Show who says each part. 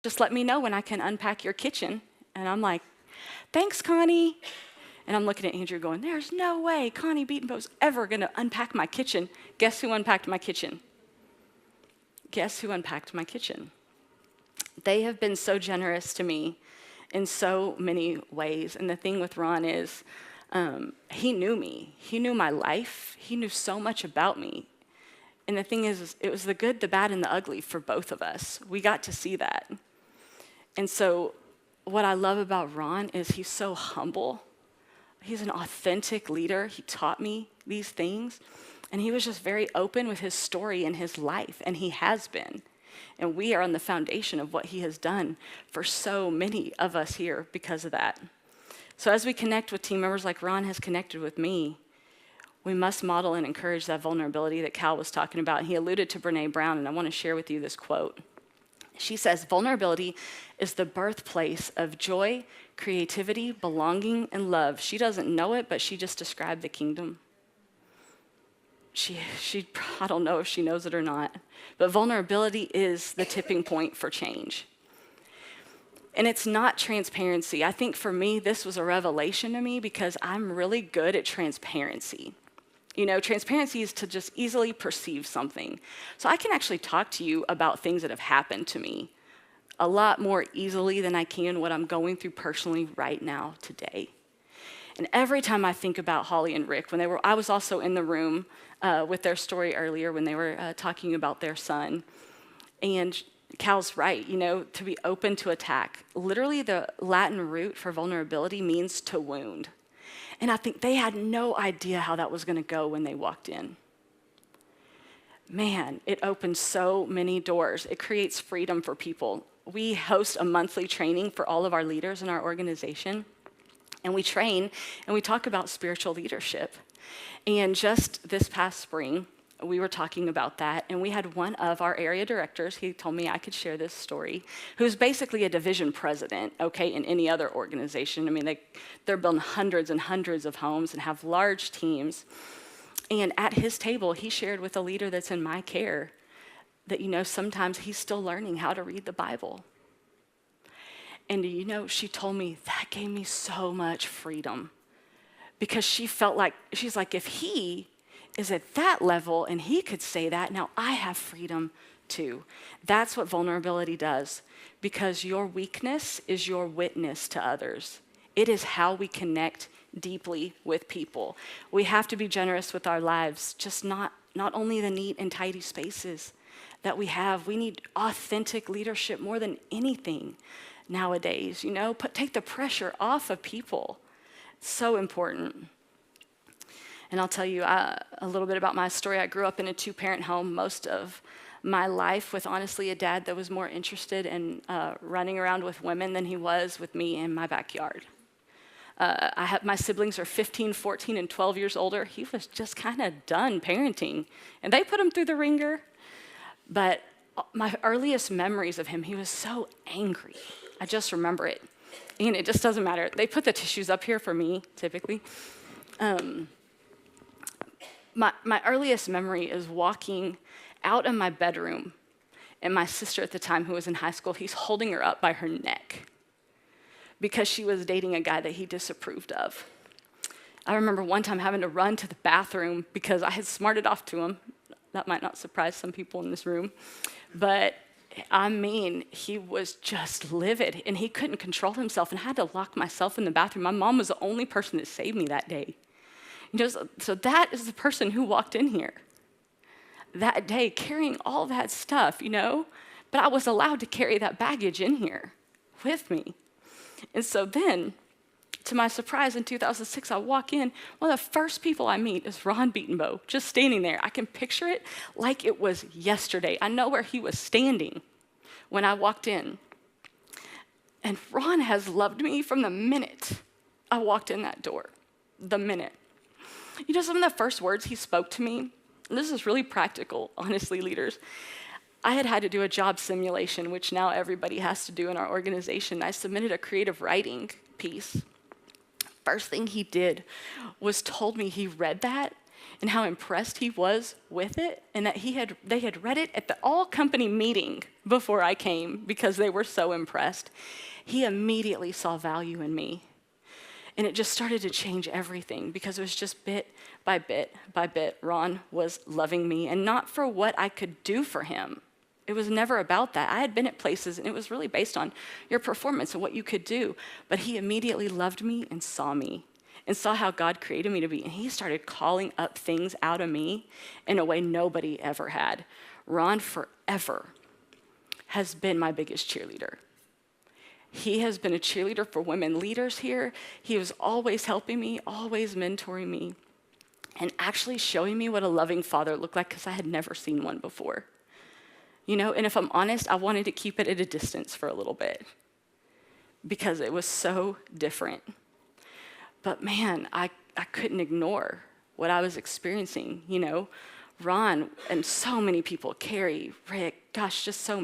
Speaker 1: just let me know when I can unpack your kitchen. And I'm like, thanks, Connie. And I'm looking at Andrew going, there's no way Connie Beatonbow's ever gonna unpack my kitchen. Guess who unpacked my kitchen? Guess who unpacked my kitchen? They have been so generous to me in so many ways. And the thing with Ron is, he knew me. He knew my life. He knew so much about me. And the thing is, it was the good, the bad, and the ugly for both of us. We got to see that. And so what I love about Ron is he's so humble. He's an authentic leader. He taught me these things. And he was just very open with his story and his life, and he has been. And we are on the foundation of what he has done for so many of us here because of that. So as we connect with team members like Ron has connected with me, we must model and encourage that vulnerability that Cal was talking about. He alluded to Brene Brown, and I want to share with you this quote. She says, vulnerability is the birthplace of joy, creativity, belonging, and love. She doesn't know it, but she just described the kingdom. I don't know if she knows it or not, but vulnerability is the tipping point for change. And it's not transparency. I think for me, this was a revelation to me because I'm really good at transparency. You know, transparency is to just easily perceive something. So I can actually talk to you about things that have happened to me a lot more easily than I can what I'm going through personally right now today. And every time I think about Holly and Rick, I was also in the room with their story earlier when they were talking about their son. And Cal's right, you know, to be open to attack. Literally, the Latin root for vulnerability means to wound. And I think they had no idea how that was going to go when they walked in. Man, it opens so many doors. It creates freedom for people. We host a monthly training for all of our leaders in our organization. And we train and we talk about spiritual leadership. And just this past spring, we were talking about that, and we had one of our area directors, he told me I could share this story, who's basically a division president, okay, in any other organization. I mean, they're building hundreds and hundreds of homes and have large teams. And at his table, he shared with a leader that's in my care that, you know, sometimes he's still learning how to read the Bible. And, you know, she told me that gave me so much freedom because she felt like, she's like, if he is at that level and he could say that, now I have freedom too. That's what vulnerability does, because your weakness is your witness to others. It is how we connect deeply with people. We have to be generous with our lives, just not only the neat and tidy spaces that we have. We need authentic leadership more than anything nowadays, you know, take the pressure off of people. It's so important. And I'll tell you a little bit about my story. I grew up in a 2-parent home most of my life with, honestly, a dad that was more interested in running around with women than he was with me in my backyard. My siblings are 15, 14, and 12 years older. He was just kind of done parenting, and they put him through the ringer. But my earliest memories of him, he was so angry. I just remember it. And it just doesn't matter. They put the tissues up here for me, typically. My earliest memory is walking out of my bedroom, and my sister at the time, who was in high school, he's holding her up by her neck because she was dating a guy that he disapproved of. I remember one time having to run to the bathroom because I had smarted off to him. That might not surprise some people in this room, but I mean, he was just livid, and he couldn't control himself, and I had to lock myself in the bathroom. My mom was the only person that saved me that day. You know, so that is the person who walked in here that day carrying all that stuff, you know, but I was allowed to carry that baggage in here with me. And so then, to my surprise, in 2006, I walk in. One of the first people I meet is Ron Beatonbow, just standing there. I can picture it like it was yesterday. I know where he was standing when I walked in. And Ron has loved me from the minute I walked in that door, the minute. You know, some of the first words he spoke to me, and this is really practical, honestly, leaders. I had to do a job simulation, which now everybody has to do in our organization. I submitted a creative writing piece. First thing he did was told me he read that, and how impressed he was with it, and that they had read it at the all company meeting before I came because they were so impressed. He immediately saw value in me. And it just started to change everything because it was just bit by bit by bit, Ron was loving me, and not for what I could do for him. It was never about that. I had been at places and it was really based on your performance and what you could do. But he immediately loved me and saw how God created me to be. And he started calling up things out of me in a way nobody ever had. Ron forever has been my biggest cheerleader. He has been a cheerleader for women leaders here. He was always helping me, always mentoring me, and actually showing me what a loving father looked like because I had never seen one before. And if I'm honest, I wanted to keep it at a distance for a little bit because it was so different. But man, I couldn't ignore what I was experiencing, Ron and so many people, Carrie, Rick, gosh, just so